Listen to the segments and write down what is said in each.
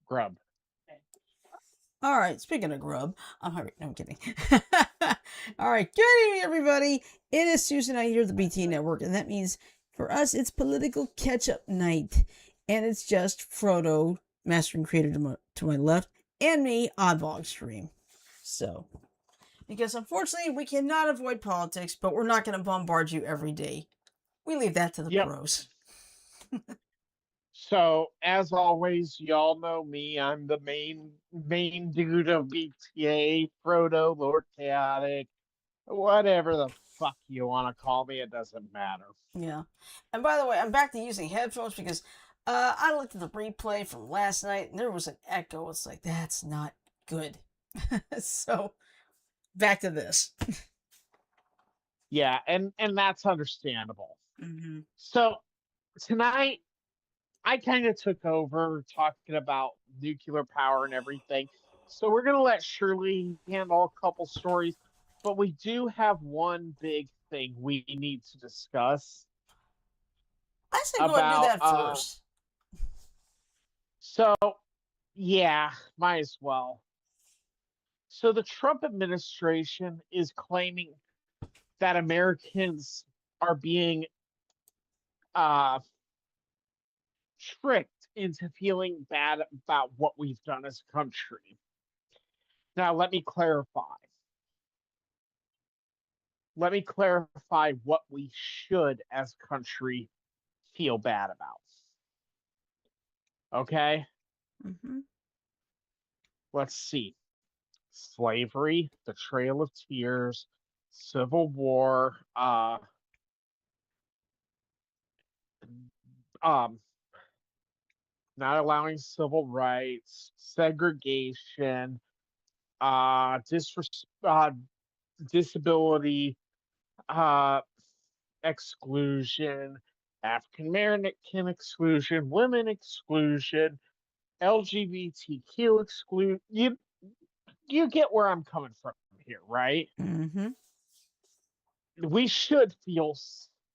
grub. All right, speaking of grub, I'm hungry. No, I'm kidding. All right, good evening, everybody. It is Tuesday night here at the BT Network, and that means for us, it's political catch-up night. And it's just Frodo, master and creator to my left, and me, Oddball Extreme. So, because unfortunately, we cannot avoid politics, but we're not going to bombard you every day. We leave that to the Yep. pros. So as always, y'all know me. I'm the main dude of BTA, Frodo, Lord Chaotic, whatever the fuck you want to call me. It doesn't matter. Yeah. And by the way, I'm back to using headphones because I looked at the replay from last night and there was an echo. It's like, that's not good. So, back to this. Yeah, and that's understandable. Mm-hmm. So tonight, I kind of took over talking about nuclear power and everything. So we're gonna let Shirley handle a couple stories, but we do have one big thing we need to discuss I said go ahead and do about that first. so yeah, might as well. So the Trump administration is claiming that Americans are being uh tricked into feeling bad about what we've done as a country. Now let me clarify. Let me clarify what we should as a country feel bad about. Okay? Mm-hmm. Let's see. Slavery, the Trail of Tears, Civil War, um, not allowing civil rights, segregation, disability, uh, exclusion, African American exclusion, women exclusion, LGBTQ exclusion. You get where I'm coming from here, right? Mm-hmm. We should feel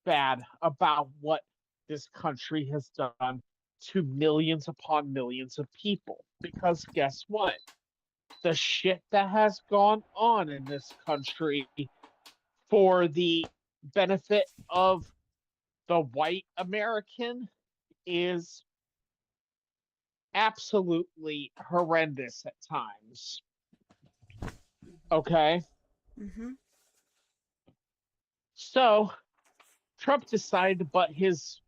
bad about what this country has done to millions upon millions of people. Because guess what? The shit that has gone on in this country for the benefit of the white American is absolutely horrendous at times. Okay? Mm-hmm. So Trump decided to butt his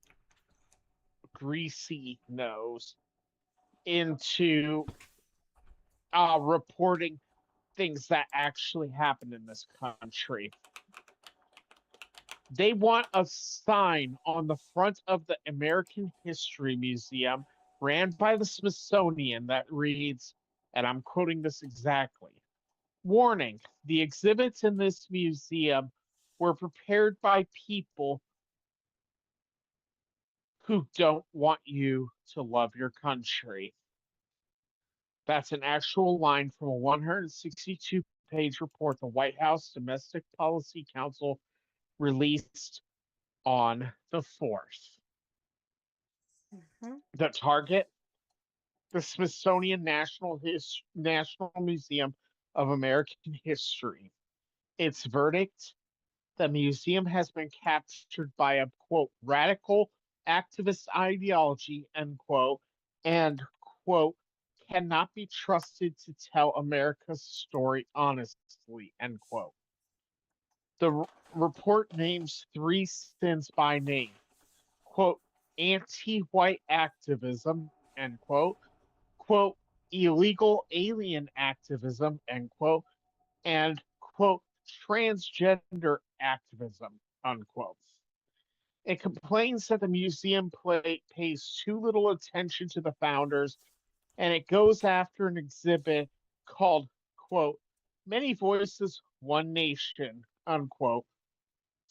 greasy nose into reporting things that actually happened in this country. They want a sign on the front of the American History Museum ran by the Smithsonian that reads, and I'm quoting this exactly: warning, the exhibits in this museum were prepared by people who don't want you to love your country. That's an actual line from a 162-page report the White House Domestic Policy Council released on the 4th. Mm-hmm. The target, the Smithsonian National Museum of American History. Its verdict, the museum has been captured by a, quote, radical activist ideology, end quote, and, quote, cannot be trusted to tell America's story honestly, end quote. The report names 3 sins by name: quote, anti-white activism, end quote, illegal alien activism, end quote, and, quote, transgender activism, unquote. It complains that the museum pays too little attention to the founders, and it goes after an exhibit called, quote, Many Voices, One Nation, unquote,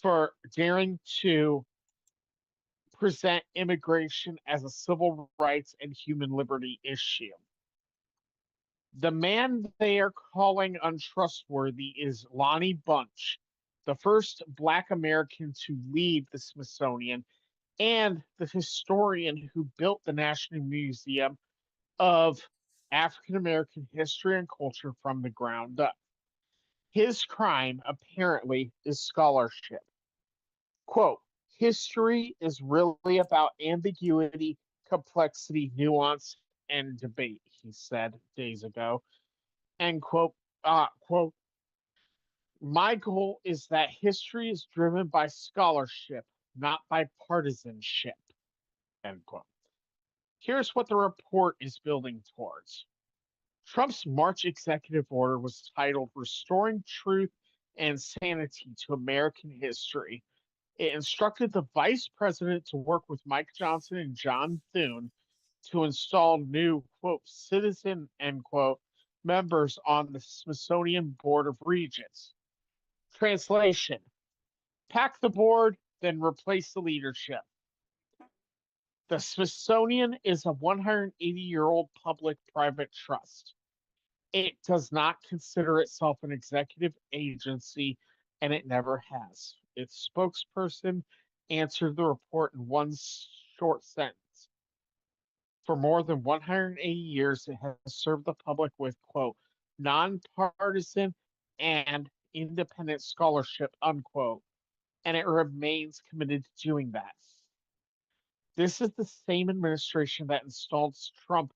for daring to present immigration as a civil rights and human liberty issue. The man they are calling untrustworthy is Lonnie Bunch, the first Black American to lead the Smithsonian and the historian who built the National Museum of African American history and culture from the ground up. His crime, apparently, is scholarship. Quote, history is really about ambiguity, complexity, nuance, and debate, he said days ago. End quote. Quote, my goal is that history is driven by scholarship, not by partisanship. End quote. Here's what the report is building towards. Trump's March executive order was titled Restoring Truth and Sanity to American History. It instructed the vice president to work with Mike Johnson and John Thune to install new, quote, citizen, end quote, members on the Smithsonian Board of Regents. Translation: pack the board, then replace the leadership. The Smithsonian is a 180-year-old public-private trust. It does not consider itself an executive agency, and it never has. Its spokesperson answered the report in one short sentence. For more than 180 years, it has served the public with, quote, nonpartisan and independent scholarship, unquote, and it remains committed to doing that. This is the same administration that installed Trump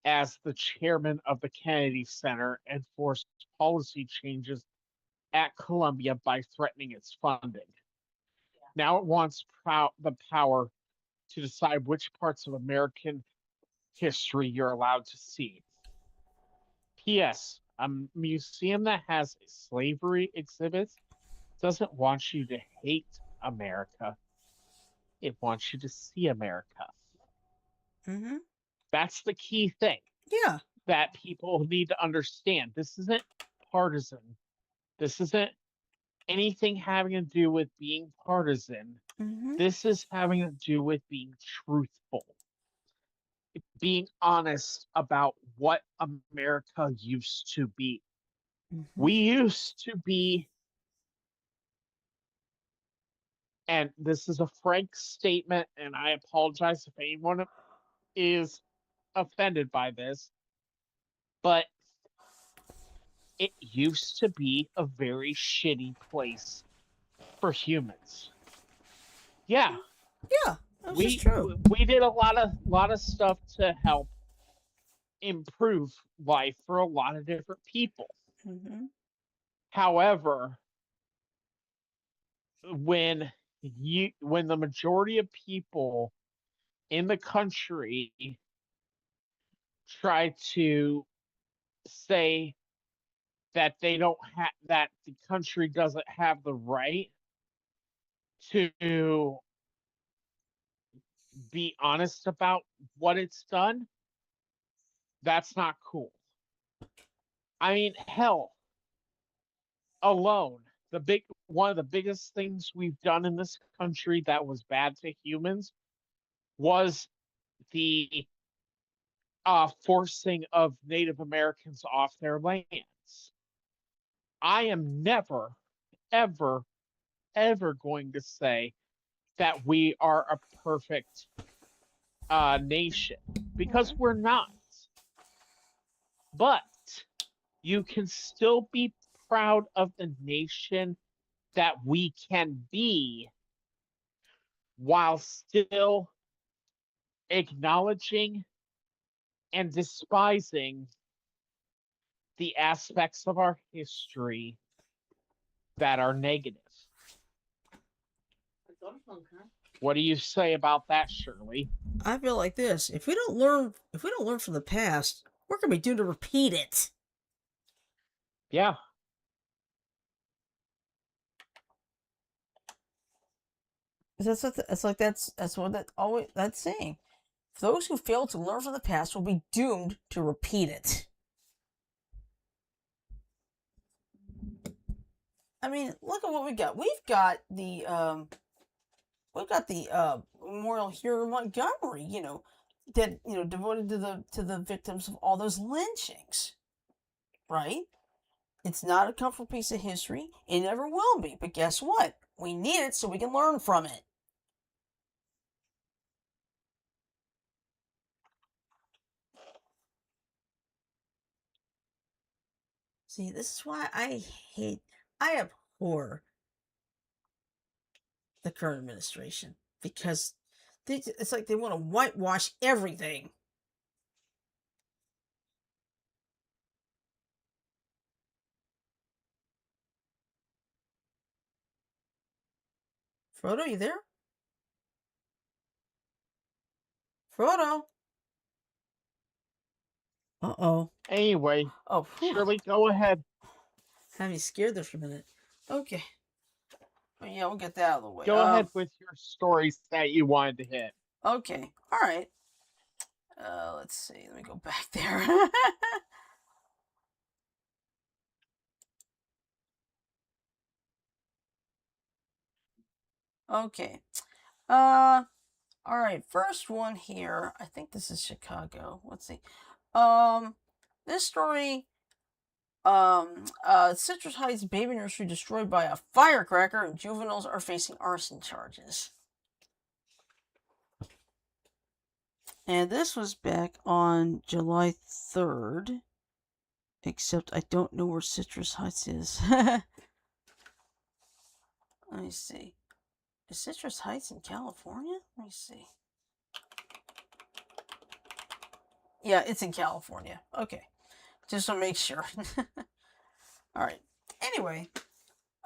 as the chairman of the Kennedy Center and forced policy changes at Columbia by threatening its funding. Now it wants the power to decide which parts of American history you're allowed to see. P.S. A museum that has slavery exhibits doesn't want you to hate America. It wants you to see America. Mm-hmm. That's the key thing. Yeah. That people need to understand. This isn't partisan. This isn't anything having to do with being partisan. Mm-hmm. This is having to do with being truthful, being honest about what America used to be. Mm-hmm. We used to be, and this is a frank statement, and I apologize if anyone is offended by this, but it used to be a very shitty place for humans. Yeah, Yeah, that's just true. we did a lot of stuff to help improve life for a lot of different people. Mm-hmm. However, when the majority of people in the country try to say that they don't have that the country doesn't have the right to be honest about what it's done, that's not cool. I mean, hell, alone, the one of the biggest things we've done in this country that was bad to humans was the forcing of Native Americans off their lands. I am never, ever, ever going to say that we are a perfect nation because we're not. But you can still be proud of the nation that we can be while still acknowledging and despising the aspects of our history that are negative. What do you say about that, Shirley? I feel like this: if we don't learn from the past, we're gonna be doomed to repeat it. Yeah. That's what that's saying. Those who fail to learn from the past will be doomed to repeat it. I mean, look at what we got. We've got the memorial here in Montgomery. That devoted to the victims of all those lynchings. Right? It's not a comfortable piece of history. It never will be. But guess what? We need it so we can learn from it. See, this is why I abhor the current administration because it's like they want to whitewash everything. Frodo, you there? Frodo. Uh-oh. Anyway, Oh, whew. Shirley, go ahead. Had me scared there for a minute. Okay. Well, yeah, we'll get that out of the way. Go ahead with your stories that you wanted to hit. Okay. All right. Let's see. Let me go back there. Okay. All right. First one here. I think this is Chicago. Let's see. This story. Citrus Heights baby nursery destroyed by a firecracker, and juveniles are facing arson charges. And this was back on July 3rd. Except I don't know where Citrus Heights is. Let me see. Is Citrus Heights in California? Let me see. Yeah, it's in California. Okay. Just to make sure. Alright. Anyway,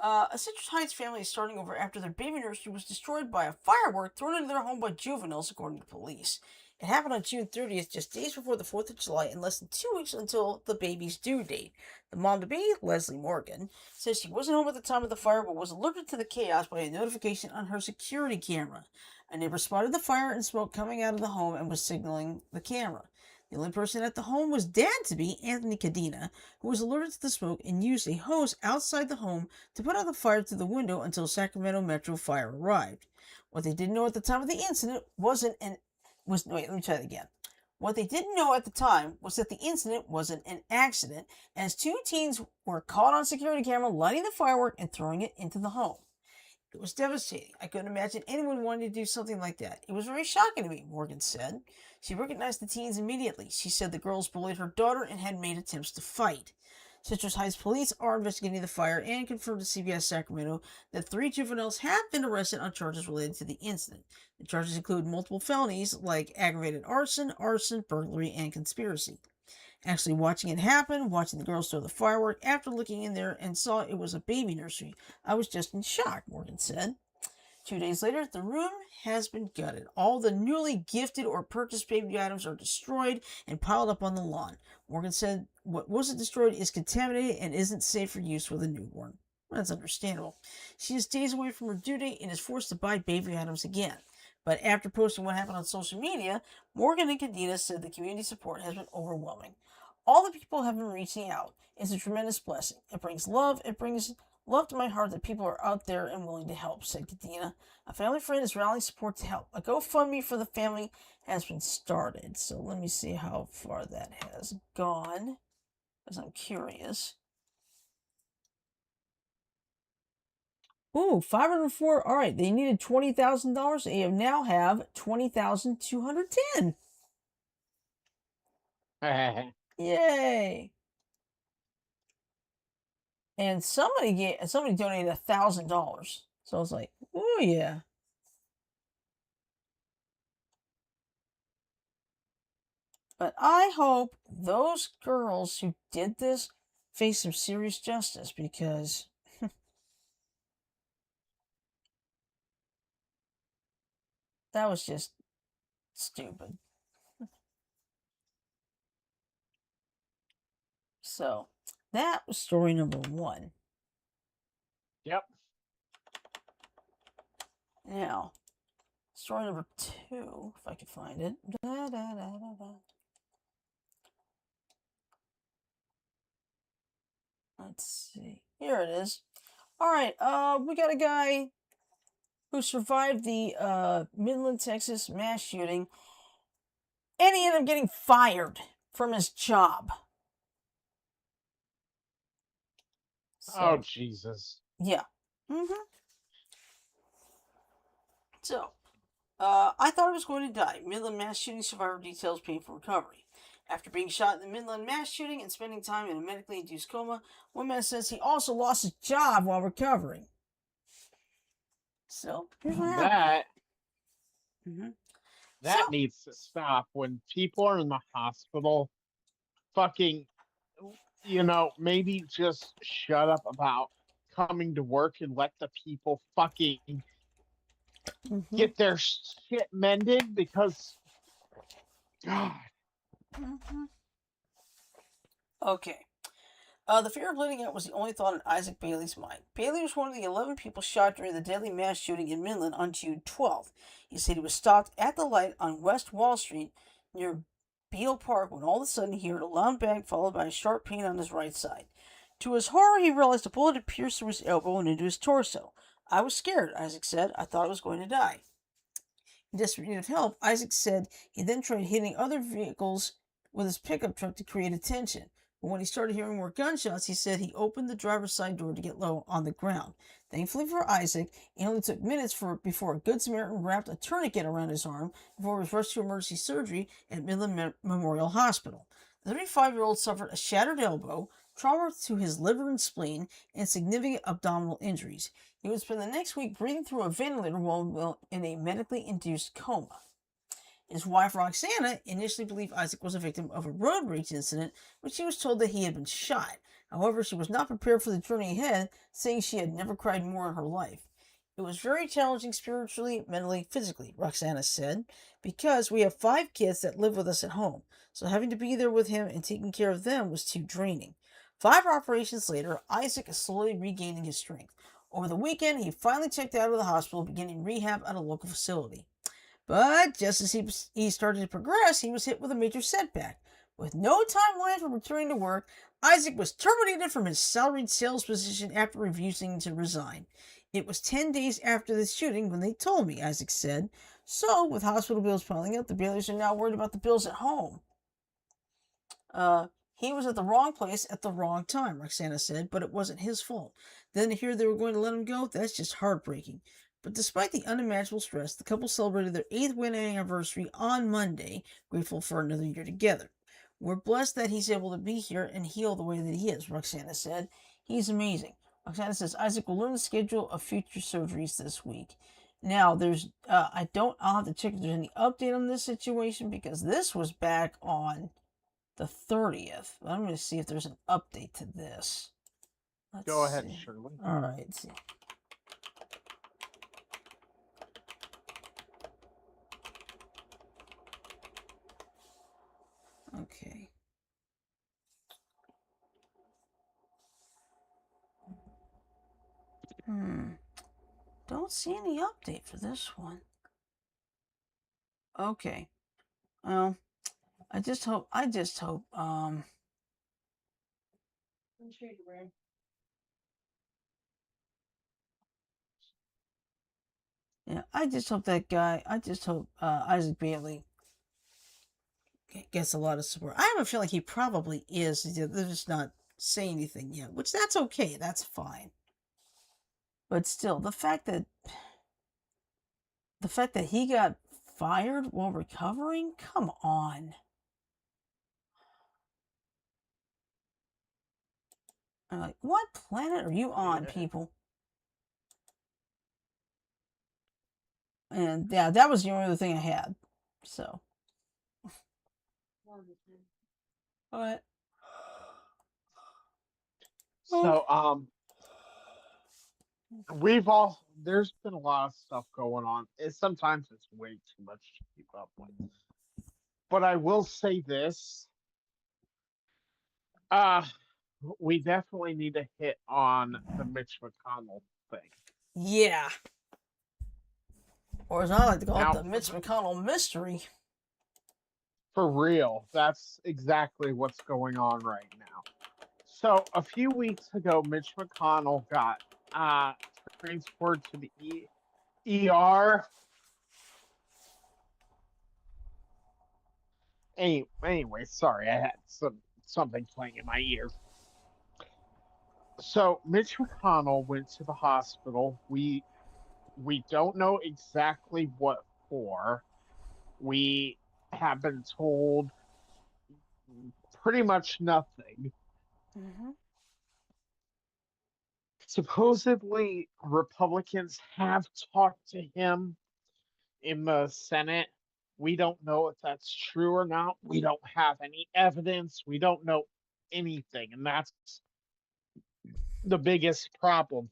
a Citrus Heights family is starting over after their baby nursery was destroyed by a firework thrown into their home by juveniles, according to police. It happened on June 30th, just days before the 4th of July, and less than 2 weeks until the baby's due date. The mom-to-be, Leslie Morgan, says she wasn't home at the time of the fire, but was alerted to the chaos by a notification on her security camera. A neighbor spotted the fire and smoke coming out of the home and was signaling the camera. The only person at the home was dad-to-be, Anthony Cadena, who was alerted to the smoke and used a hose outside the home to put out the fire through the window until Sacramento Metro Fire arrived. What they didn't know at the time of the incident What they didn't know at the time was that the incident wasn't an accident, as two teens were caught on security camera lighting the firework and throwing it into the home. It was devastating. I couldn't imagine anyone wanting to do something like that. It was very shocking to me, Morgan said. She recognized the teens immediately. She said the girls bullied her daughter and had made attempts to fight. Citrus Heights police are investigating the fire and confirmed to CBS Sacramento that 3 juveniles have been arrested on charges related to the incident. The charges include multiple felonies like aggravated arson, burglary, and conspiracy. Actually watching it happen, watching the girls throw the firework, after looking in there and saw it was a baby nursery, I was just in shock, Morgan said. 2 days later, the room has been gutted. All the newly gifted or purchased baby items are destroyed and piled up on the lawn. Morgan said what wasn't destroyed is contaminated and isn't safe for use with a newborn. That's understandable. She is days away from her due date and is forced to buy baby items again. But after posting what happened on social media, Morgan and Cadena said the community support has been overwhelming. All the people have been reaching out. It's a tremendous blessing. It brings love to my heart that people are out there and willing to help, said Katina. A family friend is rallying support to help. A GoFundMe for the family has been started. So let me see how far that has gone, because I'm curious. Ooh, 504. All right, they needed $20,000. They now have 20,210. Yay! And somebody donated $1,000. So I was like, oh yeah. But I hope those girls who did this face some serious justice, because that was just stupid. So that was story number 1. Yep. Now, story number 2, if I can find it. Let's see. Here it is. All right. We got a guy who survived the Midland, Texas mass shooting, and he ended up getting fired from his job. So, oh, Jesus. Yeah. Mm-hmm. So, I thought I was going to die. Midland mass shooting survivor details painful recovery. After being shot in the Midland mass shooting and spending time in a medically induced coma, one man says he also lost his job while recovering. So, here's what happened. That Mm-hmm. that needs to stop when people are in the hospital. Fucking, maybe just shut up about coming to work and let the people fucking Mm-hmm. get their shit mended because, God. Mm-hmm. Okay. The fear of bleeding out was the only thought in Isaac Bailey's mind. Bailey was one of the 11 people shot during the deadly mass shooting in Midland on June 12th. He said he was stopped at the light on West Wall Street near Beale Park when all of a sudden he heard a loud bang followed by a sharp pain on his right side. To his horror, he realized a bullet had pierced through his elbow and into his torso. I was scared, Isaac said. I thought I was going to die. In desperate need of help, Isaac said he then tried hitting other vehicles with his pickup truck to create attention. But when he started hearing more gunshots, he said he opened the driver's side door to get low on the ground. Thankfully for Isaac, it only took minutes before a good Samaritan wrapped a tourniquet around his arm before he was rushed to emergency surgery at Midland Memorial Hospital. The 35-year-old suffered a shattered elbow, trauma to his liver and spleen, and significant abdominal injuries. He would spend the next week breathing through a ventilator while in a medically induced coma. His wife, Roxana, initially believed Isaac was a victim of a road rage incident, but she was told that he had been shot. However, she was not prepared for the journey ahead, saying she had never cried more in her life. It was very challenging spiritually, mentally, physically, Roxana said, because we have 5 kids that live with us at home, so having to be there with him and taking care of them was too draining. 5 operations later, Isaac is slowly regaining his strength. Over the weekend, he finally checked out of the hospital, beginning rehab at a local facility. But just as he started to progress, he was hit with a major setback. With no timeline for returning to work, Isaac was terminated from his salaried sales position after refusing to resign. It was 10 days after the shooting when they told me, Isaac said. So, with hospital bills piling up, the Baileys are now worried about the bills at home. He was at the wrong place at the wrong time, Roxana said, but it wasn't his fault. Then to hear they were going to let him go, that's just heartbreaking. But despite the unimaginable stress, the couple celebrated their 8th wedding anniversary on Monday, grateful for another year together. We're blessed that he's able to be here and heal the way that he is, Roxana said. He's amazing. Roxana says Isaac will learn the schedule of future surgeries this week. Now, I'll have to check if there's any update on this situation because this was back on the 30th. I'm going to see if there's an update to this. Go ahead, Shirley. All right. See. Okay. Don't see any update for this one. Okay. Well, I just hope, yeah, I just hope Isaac Bailey gets a lot of support. I have a feeling he probably is. They're just not saying anything yet, which that's okay. That's fine. But still, the fact that he got fired while recovering, come on. I'm like, what planet are you on, people? And yeah, that was the only other thing I had. So. What? So, there's been a lot of stuff going on. Sometimes it's way too much to keep up with. But I will say this. Uh, we definitely need to hit on the Mitch McConnell thing. Yeah. Or as I like to call Now, it, the Mitch McConnell mystery. For real, that's exactly what's going on right now. So a few weeks ago, Mitch McConnell got transferred to the ER. Anyway, sorry, I had something playing in my ear. So Mitch McConnell went to the hospital. We don't know exactly what before. We have been told pretty much nothing. Mm-hmm. Supposedly, Republicans have talked to him in the Senate. We don't know if that's true or not. We don't have any evidence. We don't know anything. And that's the biggest problem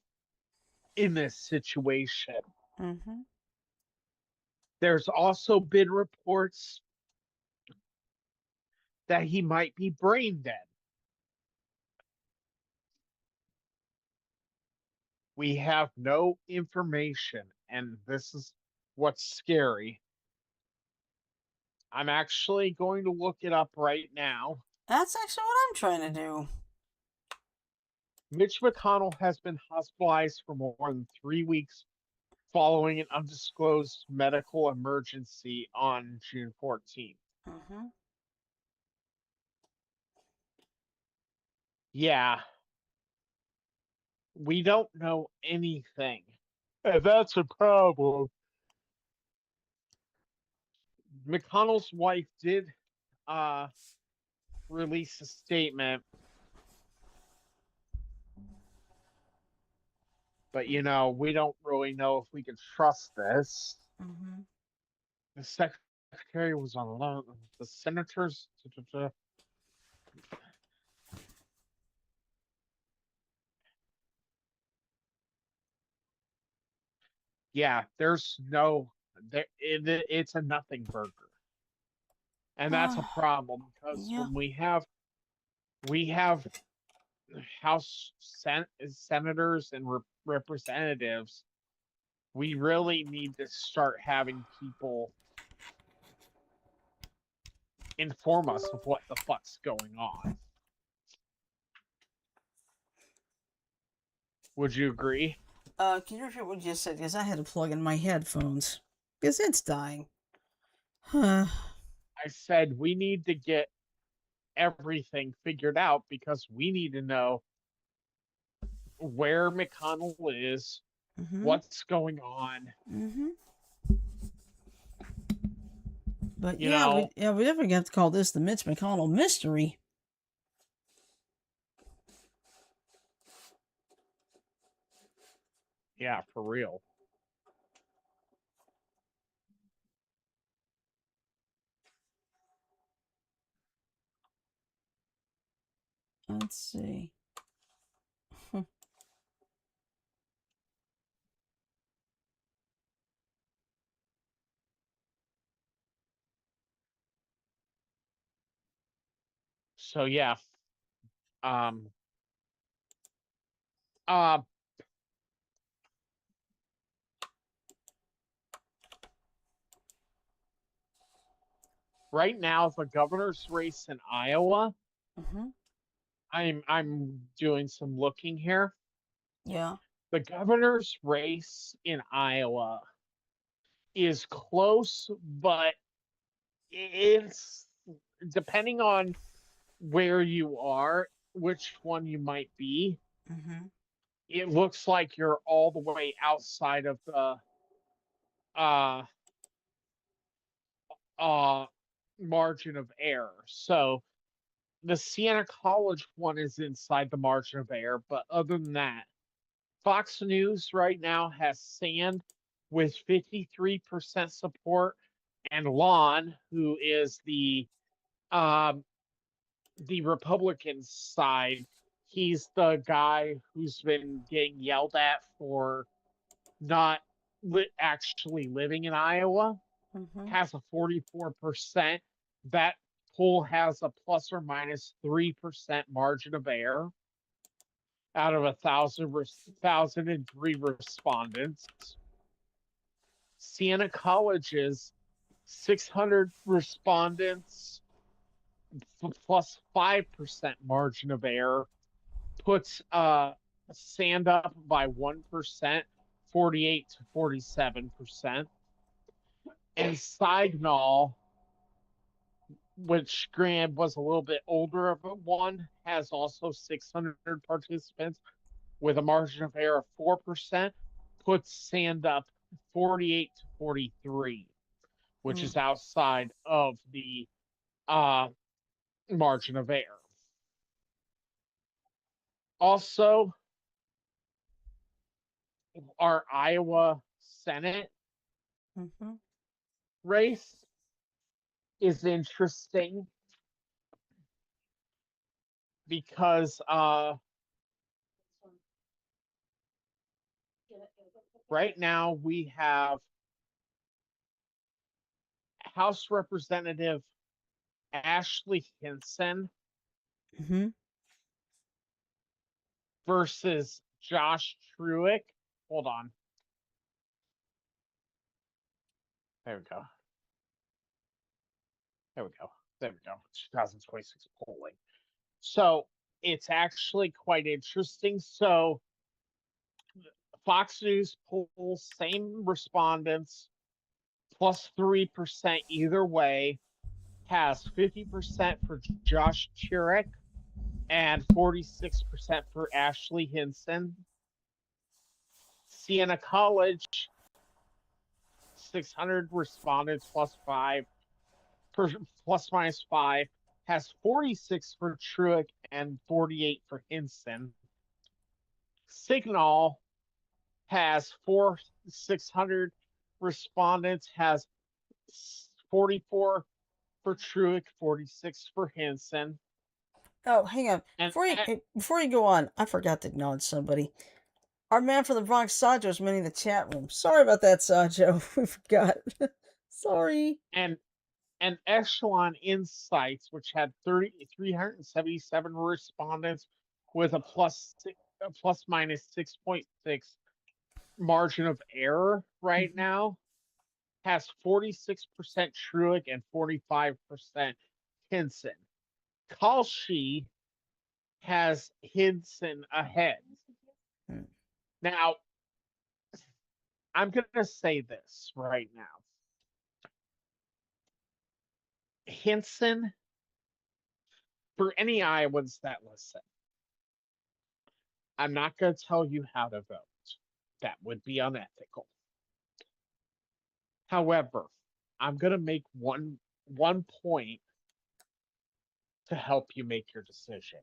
in this situation. Mm-hmm. There's also been reports that he might be brain dead. We have no information, and this is what's scary. I'm actually going to look it up right now. That's actually what I'm trying to do. Mitch McConnell has been hospitalized for more than 3 weeks following an undisclosed medical emergency on June 14th. Mm-hmm. Yeah, we don't know anything. And that's a problem. McConnell's wife did uh, release a statement, but we don't really know if we can trust this. Mm-hmm. The secretary was on alone. The senators. Yeah, there's no. It's a nothing burger, and that's a problem because Yeah. when we have House senators and representatives, we really need to start having people inform us of what the fuck's going on. Would you agree? Can you repeat what you just said? Because I had to plug in my headphones. Because it's dying. Huh. I said we need to get everything figured out because we need to know where McConnell is, Mm-hmm. what's going on. Mm-hmm. But You yeah, know, we definitely have to call this the Mitch McConnell mystery. yeah, for real. Let's see. So yeah, um, uh, right now the governor's race in Iowa. Mm-hmm. I'm doing some looking here. Yeah. The governor's race in Iowa is close, but it's depending on where you are, which one you might be. Mm-hmm. It looks like you're all the way outside of the uh uh margin of error. So the Siena College one is inside the margin of error, but other than that, Fox News right now has Sand with 53% support, and Lon, who is the Republican side, he's the guy who's been getting yelled at for not actually living in Iowa, Mm-hmm. has a 44%. That poll has a plus or minus 3% margin of error out of 1,003 respondents. Siena College's 600 respondents plus 5% margin of error puts Sand up by 1%, 48 to 47%. And Signal, which Graham was a little bit older of a one, has also 600 participants with a margin of error of 4%, puts Sand up 48 to 43. which Mm. is outside of the uh, margin of error. Also, our Iowa Senate Mm-hmm. race is interesting because right now we have House Representative Ashley Hinson Mm-hmm. versus Josh Truick. Hold on. There we go. There we go. There we go. 2026 polling. So it's actually quite interesting. So Fox News polls, same respondents, plus 3% either way, has 50% for Josh Chiric and 46% for Ashley Hinson. Siena College, 600 respondents plus 5, plus minus 5, has 46 for Truick and 48 for Hinson. Signal has 600 respondents, has 44 for Truick, 46 for Hinson. Oh, hang on. And, Before you go on, I forgot to acknowledge somebody. Our man from the Bronx, Sajo, is in the chat room. Sorry about that, Sajo. We forgot. Sorry. and and Echelon Insights, which had 377 respondents with a plus minus 6.6 margin of error right Mm-hmm. now, has 46% Truick and 45% Hinson. Kalshi has Hinson ahead. Mm. Now, I'm going to say this right now. Hinson, for any Iowans that listen, I'm not going to tell you how to vote. That would be unethical. However, I'm going to make one point to help you make your decision.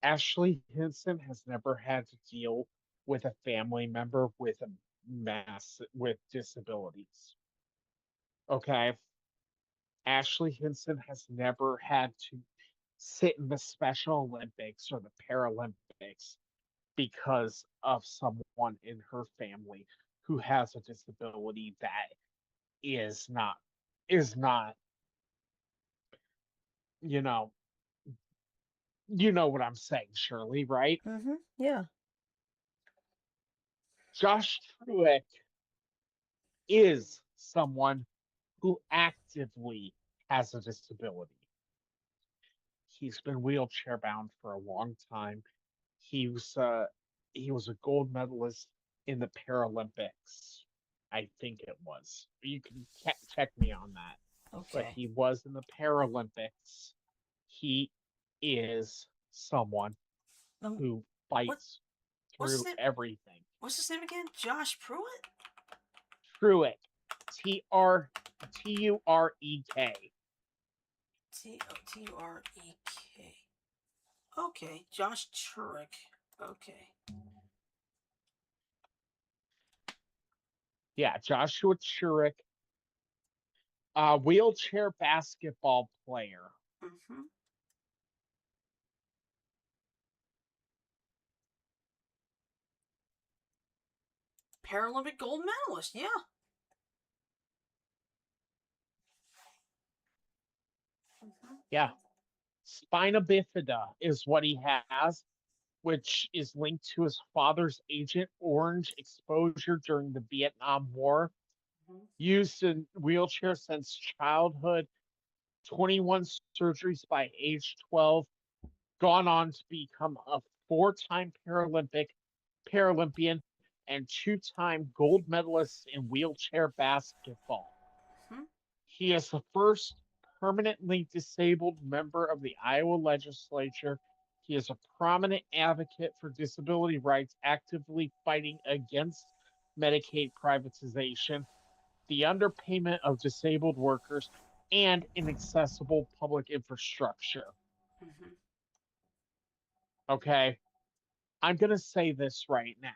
Ashley Hinson has never had to deal with a family member with with disabilities. Okay? Ashley Hinson has never had to sit in the Special Olympics or the Paralympics because of someone in her family who has a disability that is not you know you know what I'm saying, Shirley, right? Mm-hmm. Yeah. Josh Truick is someone who actively has a disability. He's been wheelchair bound for a long time. He was uh, he was a gold medalist in the Paralympics. I think it was. You can check me on that. But Okay. he was in the Paralympics. He is someone Um, who what? fights What's his through name? everything. What's his name again? Josh Pruitt. Truick. Turek. Turek. Okay, Josh Turek. Okay. Yeah, Joshua Turek, wheelchair basketball player. Mm-hmm. Paralympic gold medalist. Yeah. Mm-hmm. Yeah, spina bifida is what he has, which is linked to his father's Agent Orange exposure during the Vietnam War. Mm-hmm. Used in wheelchair since childhood, 21 surgeries by age 12, gone on to become a four-time Paralympian and two-time gold medalist in wheelchair basketball. Mm-hmm. He is the first permanently disabled member of the Iowa legislature. He is a prominent advocate for disability rights, actively fighting against Medicaid privatization. the underpayment of disabled workers, and inaccessible public infrastructure. Mm-hmm. Okay. I'm going to say this right now.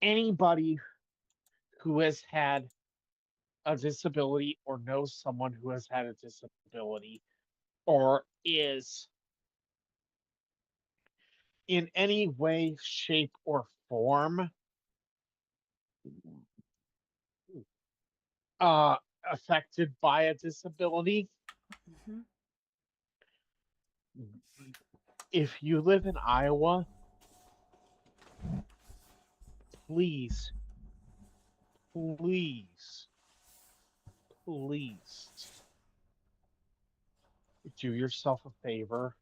Anybody who has had a disability or knows someone who has had a disability or is in any way, shape, or form uh, affected by a disability, Mm-hmm. if you live in Iowa, please, please, please do yourself a favor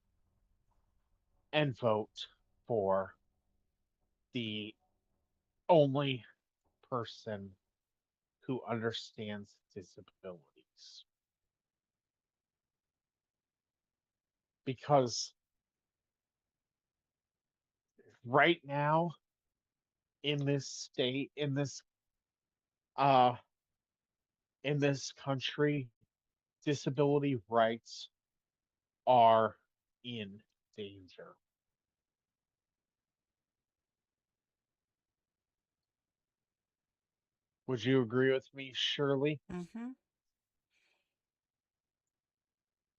and vote for the only person who understands disabilities. Because right now, in this state, uh in this country, disability rights are in danger. Would you agree with me, Shirley? Mm-hmm.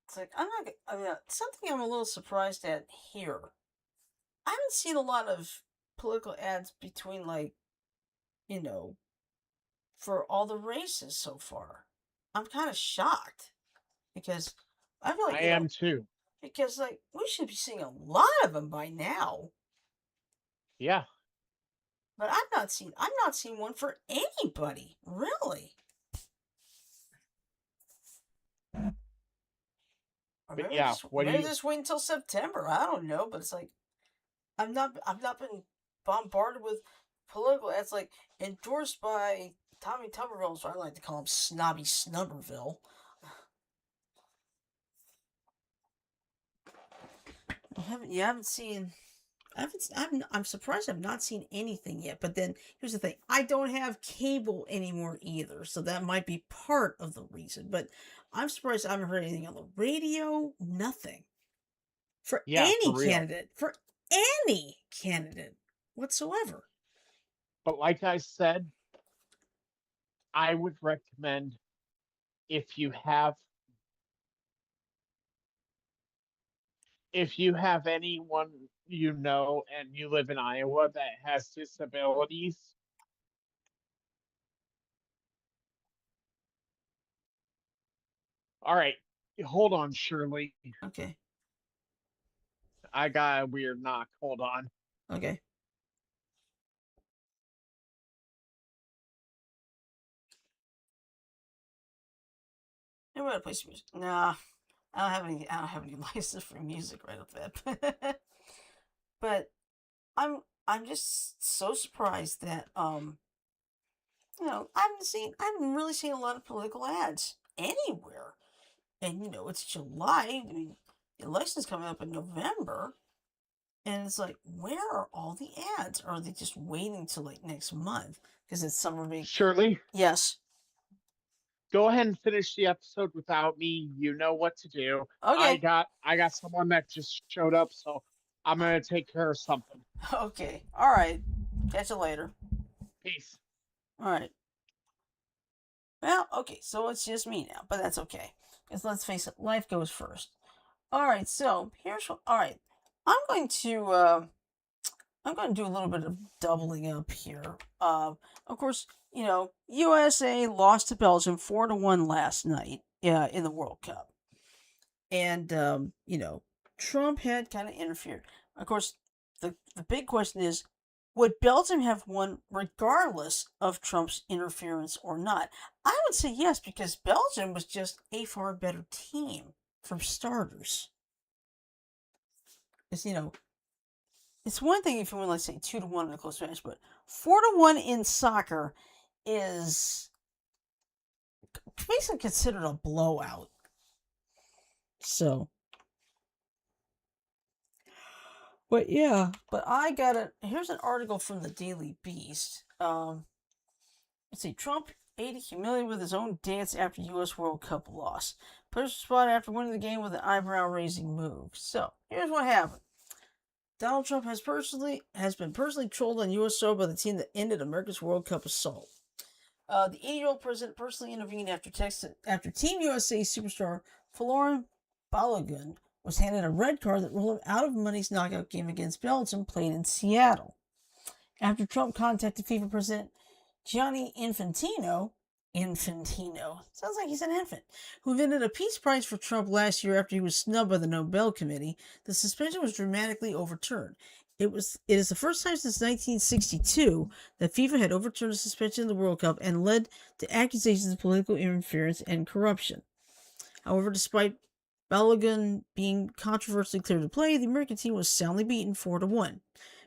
It's like I'm not. I mean, something I'm a little surprised at here. I haven't seen a lot of political ads between like you know for all the races so far. I'm kind of shocked because I feel like I am too. because like we should be seeing a lot of them by now. Yeah, But I'm not seeing one for anybody really. Or but yeah, what do maybe you just wait until September. I don't know, but it's like I've not been bombarded with political ads like endorsed by Tommy Tuberville, so I like to call him Snobby Snubberville. You haven't seen. I'm surprised I've not seen anything yet. But then here's the thing: I don't have cable anymore either, so that might be part of the reason. But I'm surprised I haven't heard anything on the radio. Nothing for yeah, for any real. candidate. For any candidate whatsoever. But like I said, I would recommend if you have if you have anyone you know and you live in Iowa that has disabilities, all right, hold on, Shirley. Okay. I got a weird knock. Hold on. Okay. I'm gonna play some music. Nah, I don't have any. I don't have any license for music right off that. But I'm I'm just so surprised that I haven't really seen a lot of political ads anywhere. And it's July. I mean, the election's coming up in November, and it's like, where are all the ads? Or are they just waiting till like next month because it's summer break? Shirley, Yes. go ahead and finish the episode without me. You know what to do. Okay. I got someone that just showed up, so I'm gonna take care of something. Okay. All right. Catch you later. Peace. All right. Well, okay. So it's just me now, but that's okay. Because let's face it, life goes first. All right. So here's what. All right. I'm going to. I'm going to do a little bit of doubling up here. Of course, USA lost to Belgium 4-1 last night. In the World Cup, and Trump had kind of interfered. Of course, the big question is, would Belgium have won regardless of Trump's interference or not? I would say yes, because Belgium was just a far better team for starters. It's it's one thing if you win, let's say 2-1 in a close match, but 4-1 in soccer is basically considered a blowout. So, but yeah, but I got it. Here's an article from the Daily Beast. let's see, Trump ate humiliated with his own dance after U.S. World Cup loss. Pushed the spot after winning the game with an eyebrow-raising move. So, here's what happened. Donald Trump has been personally trolled on U.S. soil by the team that ended America's World Cup assault. The 80-year-old president personally intervened after Team USA superstar Florent Balogun was handed a red card that ruled him out of Monday's knockout game against Belgium played in Seattle. After Trump contacted FIFA President Gianni Infantino, sounds like he's an infant, who invented a peace prize for Trump last year after he was snubbed by the Nobel Committee, the suspension was dramatically overturned. It is the first time since 1962 that FIFA had overturned a suspension of the World Cup and led to accusations of political interference and corruption. However, despite Balogun being controversially cleared to play, the American team was soundly beaten 4-1.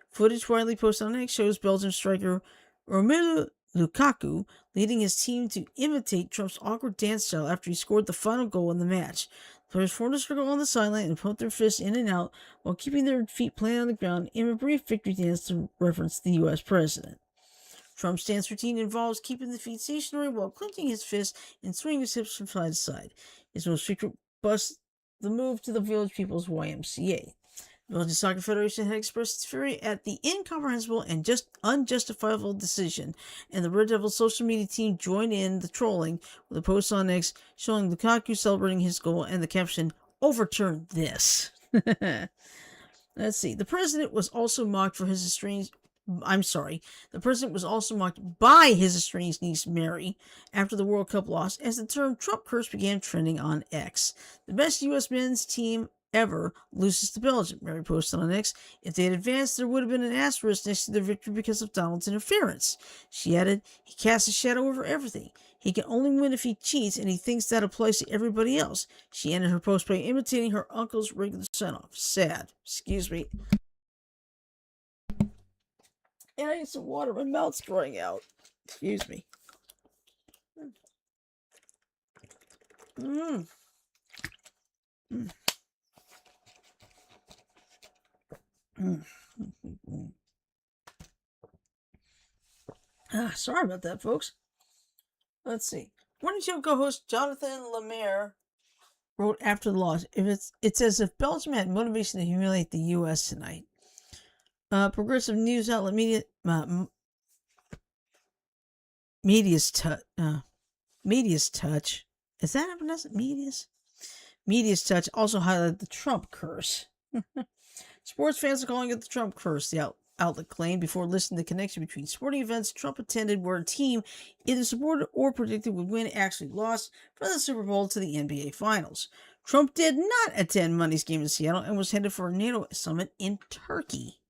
Footage widely posted on X shows Belgian striker Romelu Lukaku leading his team to imitate Trump's awkward dance style after he scored the final goal in the match. The players formed a circle on the sideline and pumped their fists in and out while keeping their feet planted on the ground in a brief victory dance to reference the U.S. president. Trump's dance routine involves keeping the feet stationary while clenching his fists and swinging his hips from side to side. His most frequent bust the move to the Village People's YMCA. The Belgian Soccer Federation had expressed its fury at the incomprehensible and just unjustifiable decision, and the Red Devils social media team joined in the trolling with a post on X showing Lukaku celebrating his goal and the caption, "Overturn this." Let's see. The president was also mocked for his estranged... The president was also mocked by his estranged niece, Mary, after the World Cup loss, as the term Trump curse began trending on X. The best U.S. men's team ever loses to Belgium, Mary posted on X. If they had advanced, there would have been an asterisk next to their victory because of Donald's interference. She added, he casts a shadow over everything. He can only win if he cheats, and he thinks that applies to everybody else. She ended her post by imitating her uncle's regular send-off. Sad. Excuse me. And I need some water. My mouth's drying out. Excuse me. Mmm. Mm. Sorry about that, folks. Let's see. Morning Show co-host Jonathan Lemaire wrote after the loss, it's as if Belgium had motivation to humiliate the U.S. tonight. Progressive news outlet Media's Touch. Is that how pronounced? Media's Touch also highlighted the Trump curse. Sports fans are calling it the Trump curse, the outlet claimed before listing the connection between sporting events Trump attended where a team either supported or predicted would win actually lost from the Super Bowl to the NBA Finals. Trump did not attend Monday's game in Seattle and was headed for a NATO summit in Turkey.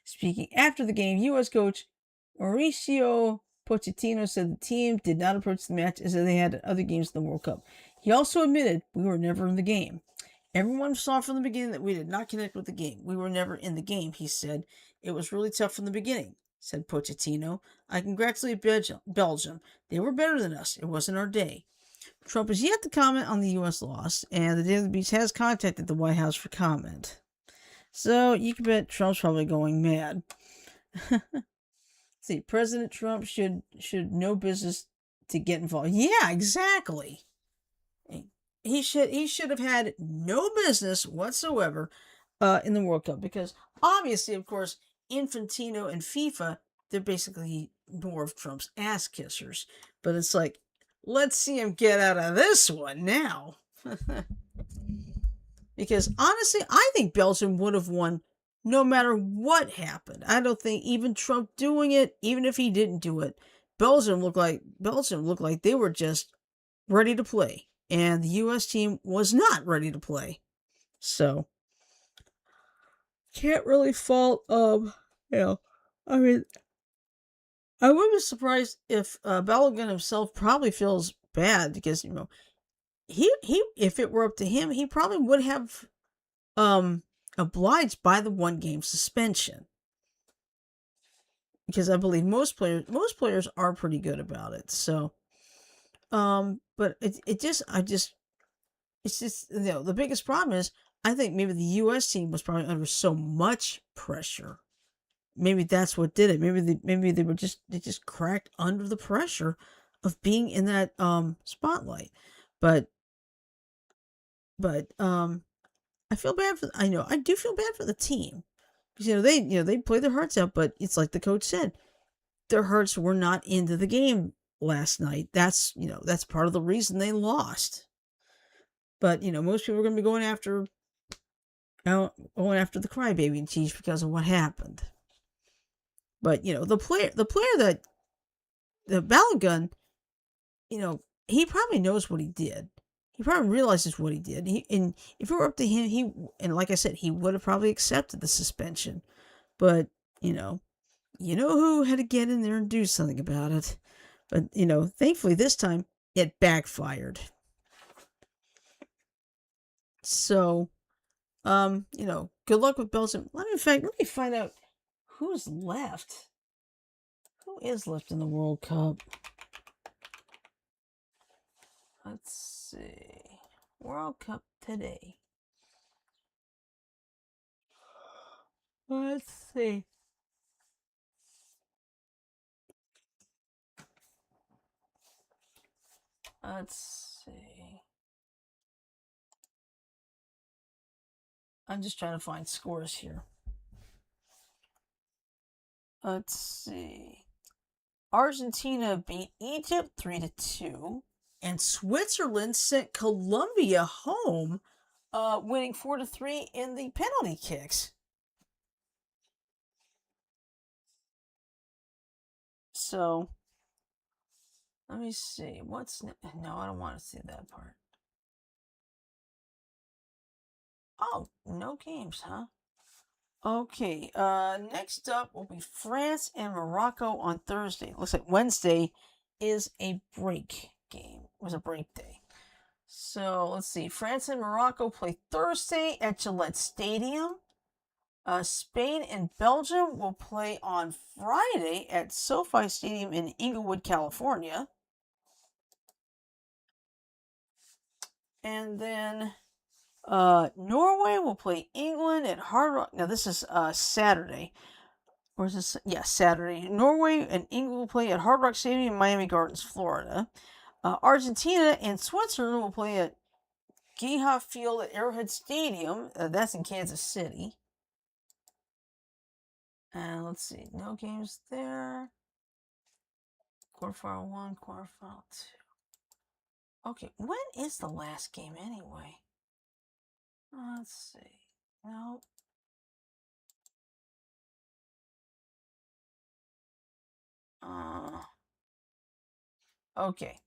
Speaking after the game, U.S. coach Mauricio Pochettino said the team did not approach the match as they had other games in the World Cup. He also admitted, we were never in the game. Everyone saw from the beginning that we did not connect with the game. We were never in the game, he said. It was really tough from the beginning, said Pochettino. I congratulate Belgium. They were better than us. It wasn't our day. Trump is yet to comment on the U.S. loss, and the Daily Beast has contacted the White House for comment. So you can bet Trump's probably going mad. See, President Trump should know business to get involved. Yeah, exactly. He should have had no business whatsoever in the World Cup, because obviously, of course, Infantino and FIFA, they're basically more of Trump's ass kissers. But it's like, let's see him get out of this one now. Because honestly, I think Belgium would have won no matter what happened. I don't think even Trump doing it, even if he didn't do it, Belgium looked like they were just ready to play. And the U.S. team was not ready to play. So, can't really fault, I mean, I would be surprised if Balogun himself probably feels bad because, he if it were up to him, he probably would have obliged by the 1-game suspension. Because I believe most players are pretty good about it. So, but it's just the biggest problem is I think maybe the U.S. team was probably under so much pressure maybe that's what did it. Maybe they just cracked under the pressure of being in that spotlight. But but I feel bad for I do feel bad for the team. Because they played their hearts out, but it's like the coach said, their hearts were not into the game last night. That's part of the reason they lost. But most people are going to be going after the crybaby Chiefs because of what happened. But the player that the Balogun, he probably knows what he did. He probably realizes what he did. And if it were up to him, and like I said, he would have probably accepted the suspension. But who had to get in there and do something about it. But thankfully this time it backfired. So, good luck with Belgium. Let me find out who's left. Who is left in the World Cup? Let's see. World Cup today. Let's see. Let's see. I'm just trying to find scores here. Let's see. Argentina beat Egypt 3-2, and Switzerland sent Colombia home, winning 4-3 in the penalty kicks. So, let me see. No, I don't want to see that part. Oh, no games, huh? Okay, next up will be France and Morocco on Thursday. Looks like Wednesday is a break game. It was a break day. So, let's see. France and Morocco play Thursday at Gillette Stadium. Spain and Belgium will play on Friday at SoFi Stadium in Inglewood, California. And then Norway will play England at Hard Rock. Now, this is Saturday. Or is this? Yeah, Saturday. Norway and England will play at Hard Rock Stadium in Miami Gardens, Florida. Argentina and Switzerland will play at Geha Field at Arrowhead Stadium. That's in Kansas City. And let's see, no games there. Quarterfinal 1, quarterfinal 2. Okay, when is the last game anyway? Let's see. No. Okay.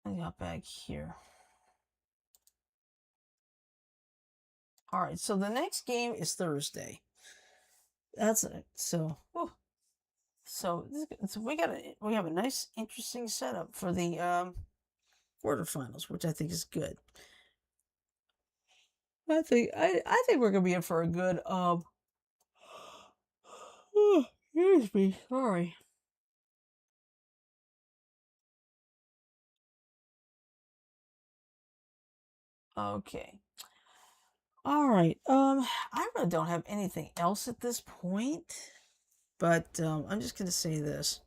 I got back here. All right, so the next game is Thursday. That's it. So we have a nice, interesting setup for the quarterfinals, which I think is good. I think we're gonna be in for a good excuse me, sorry. Okay. All right. I really don't have anything else at this point, but I'm just gonna say this: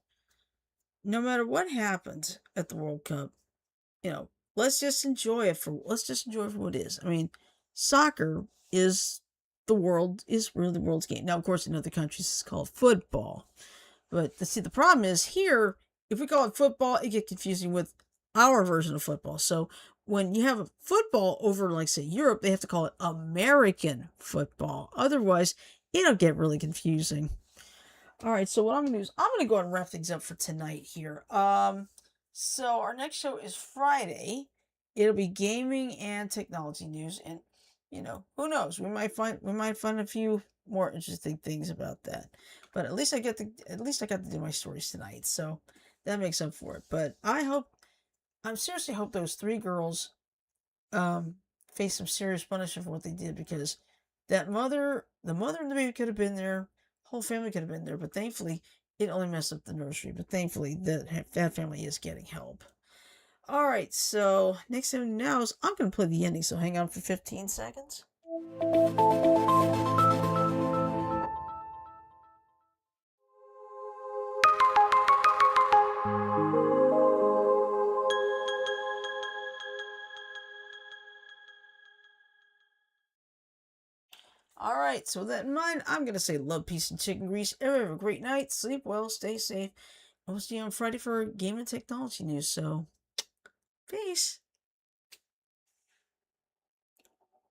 no matter what happens at the World Cup, let's just enjoy it for what it is. I mean, soccer is really the world's game. Now, of course, in other countries it's called football, but the problem is here, if we call it football, it gets confusing with our version of football. So when you have a football over, like, say, Europe, they have to call it American football. Otherwise, it'll get really confusing. All right, so what I'm gonna do is I'm gonna go ahead and wrap things up for tonight here. So our next show is Friday. It'll be gaming and technology news, and who knows? We might find a few more interesting things about that. But at least I got to do my stories tonight, so that makes up for it. But I seriously hope those 3 girls face some serious punishment for what they did, because the mother and the baby could have been there, whole family could have been there, but thankfully it only messed up the nursery. But thankfully that family is getting help. All right, so next thing now is I'm gonna play the ending. So hang on for 15 seconds. All right, so with that in mind, I'm going to say love, peace, and chicken grease. Everyone have a great night. Sleep well, stay safe. And we'll see you on Friday for game and technology news. So, peace.